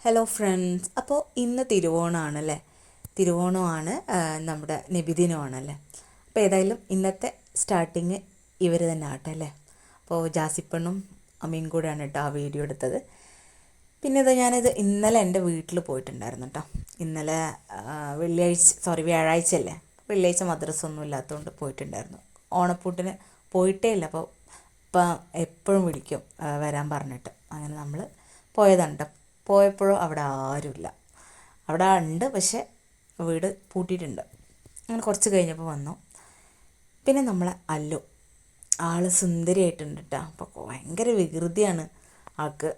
Hello friends, അപ്പോൾ ഇന്ന് തിരുവോണമാണല്ലേ. തിരുവോണമാണ്, നമ്മുടെ നബിദിനമാണല്ലേ. അപ്പോൾ ഏതായാലും ഇന്നത്തെ സ്റ്റാർട്ടിങ് ഇവർ തന്നെ ആട്ടെ അല്ലേ. അപ്പോൾ ജാസിപ്പണ്ണും അമ്മയും കൂടെയാണ് കേട്ടോ ആ വീഡിയോ എടുത്തത്. പിന്നെ ഞാനിത് ഇന്നലെ എൻ്റെ വീട്ടിൽ പോയിട്ടുണ്ടായിരുന്നു കേട്ടോ. ഇന്നലെ വ്യാഴാഴ്ച അല്ലേ. വെള്ളിയാഴ്ച മദ്രസ ഒന്നും ഇല്ലാത്തതുകൊണ്ട് പോയിട്ടുണ്ടായിരുന്നു. ഓണപ്പൂട്ടിന് പോയിട്ടേ ഇല്ല. അപ്പോൾ ഇപ്പം എപ്പോഴും വിളിക്കും വരാൻ പറഞ്ഞിട്ട്. അങ്ങനെ നമ്മൾ പോയതാണ് കേട്ടോ. പോയപ്പോഴും അവിടെ ആരുമില്ല. അവിടെ ഉണ്ട്, പക്ഷേ വീട് പൂട്ടിയിട്ടുണ്ട്. അങ്ങനെ കുറച്ച് കഴിഞ്ഞപ്പോൾ വന്നു. പിന്നെ നമ്മളെ അല്ലു, ആൾ സുന്ദരിയായിട്ടുണ്ട് കേട്ടോ. അപ്പോൾ ഭയങ്കര വികൃതിയാണ് ആൾക്ക്.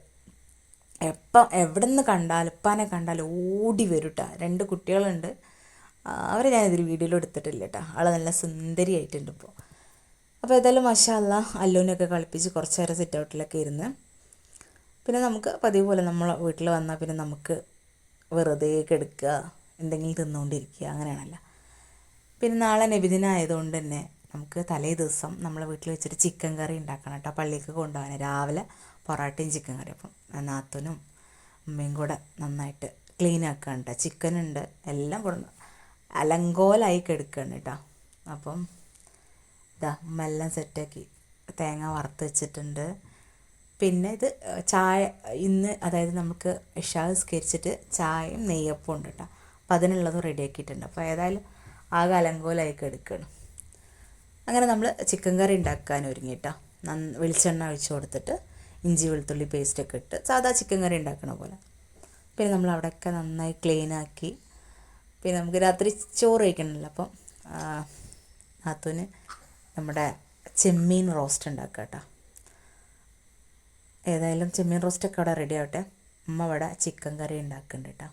എവിടെ നിന്ന് കണ്ടാലും ഉപ്പാനെ കണ്ടാലും ഓടി വരും കേട്ടോ. 2 കുട്ടികളുണ്ട്. അവരെ ഞാനിതൊരു വീഡിയോയിൽ എടുത്തിട്ടില്ല കേട്ടോ. ആൾ നല്ല സുന്ദരിയായിട്ടുണ്ട് ഇപ്പോൾ. അപ്പോൾ ഏതായാലും മാഷാ അല്ലാഹ് അല്ലുവിനെയൊക്കെ കളിപ്പിച്ച് കുറച്ച് നേരം സിറ്റ് ഔട്ടിലൊക്കെ ഇരുന്ന്. പിന്നെ നമുക്ക് പതിവ് പോലെ നമ്മൾ വീട്ടിൽ വന്നാൽ പിന്നെ നമുക്ക് വെറുതെ കിടക്കുക, എന്തെങ്കിലും തിന്നുകൊണ്ടിരിക്കുക, അങ്ങനെയാണല്ലോ. പിന്നെ നാളെ നബിദിനം ആയതുകൊണ്ട് തന്നെ നമുക്ക് തലേ ദിവസം നമ്മളെ വീട്ടിൽ വെച്ചിട്ട് ചിക്കൻ കറി ഉണ്ടാക്കണം കേട്ടോ. പള്ളിക്ക് കൊണ്ടുപോകാൻ രാവിലെ പൊറാട്ടയും ചിക്കൻ കറി. അപ്പം നാത്തൂനും അമ്മയും കൂടെ നന്നായിട്ട് ക്ലീൻ ആക്കുകയാണ് കേട്ടോ. ചിക്കനുണ്ട്, എല്ലാം കൊണ്ട് അലങ്കോലായി കിടക്കുകയാണ് കേട്ടോ. അപ്പം എല്ലാം സെറ്റാക്കി തേങ്ങ വറുത്ത് വെച്ചിട്ടുണ്ട്. പിന്നെ ഇത് ചായ ഇന്ന്, അതായത് നമുക്ക് ഇശാ നിസ്കരിച്ചിട്ട് ചായയും നെയ്യപ്പവും ഉണ്ട് കേട്ടോ. അപ്പോൾ അതിനുള്ളതും റെഡിയാക്കിയിട്ടുണ്ട്. അപ്പോൾ ഏതായാലും ആകെ അലങ്കോലായി എടുക്കുകയാണ്. അങ്ങനെ നമ്മൾ ചിക്കൻ കറി ഉണ്ടാക്കാൻ ഒരുങ്ങി കേട്ടോ. വെളിച്ചെണ്ണ ഒഴിച്ച് കൊടുത്തിട്ട് ഇഞ്ചി വെളുത്തുള്ളി പേസ്റ്റൊക്കെ ഇട്ട് സാധാ ചിക്കൻ കറി ഉണ്ടാക്കണ പോലെ. പിന്നെ നമ്മൾ അവിടെയൊക്കെ നന്നായി ക്ലീനാക്കി. പിന്നെ നമുക്ക് രാത്രി ചോറ് കഴിക്കണമല്ലോ. അപ്പം നാത്തൂന് നമ്മുടെ ചെമ്മീൻ റോസ്റ്റ് ഉണ്ടാക്കുക കേട്ടോ. ഏതായാലും ചെമ്മീൻ റോസ്റ്റൊക്കെ അവിടെ റെഡി ആവട്ടെ. ഉമ്മ അവിടെ ചിക്കൻ കറി ഉണ്ടാക്കുന്നുണ്ട് കേട്ടോ.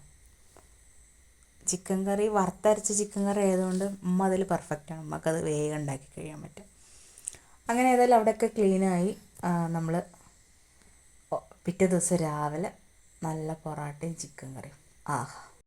ചിക്കൻ കറി വറുത്തരച്ച ചിക്കൻ കറി ആയതുകൊണ്ട് ഉമ്മ അതിൽ പെർഫെക്റ്റാണ്. ഉമ്മക്കത് വേഗം ഉണ്ടാക്കി കഴിയാൻ പറ്റും. അങ്ങനെ ഏതായാലും അവിടെയൊക്കെ ക്ലീനായി. നമ്മൾ പിറ്റേ ദിവസം രാവിലെ നല്ല പൊറാട്ടയും ചിക്കൻ കറിയും. ആഹാ,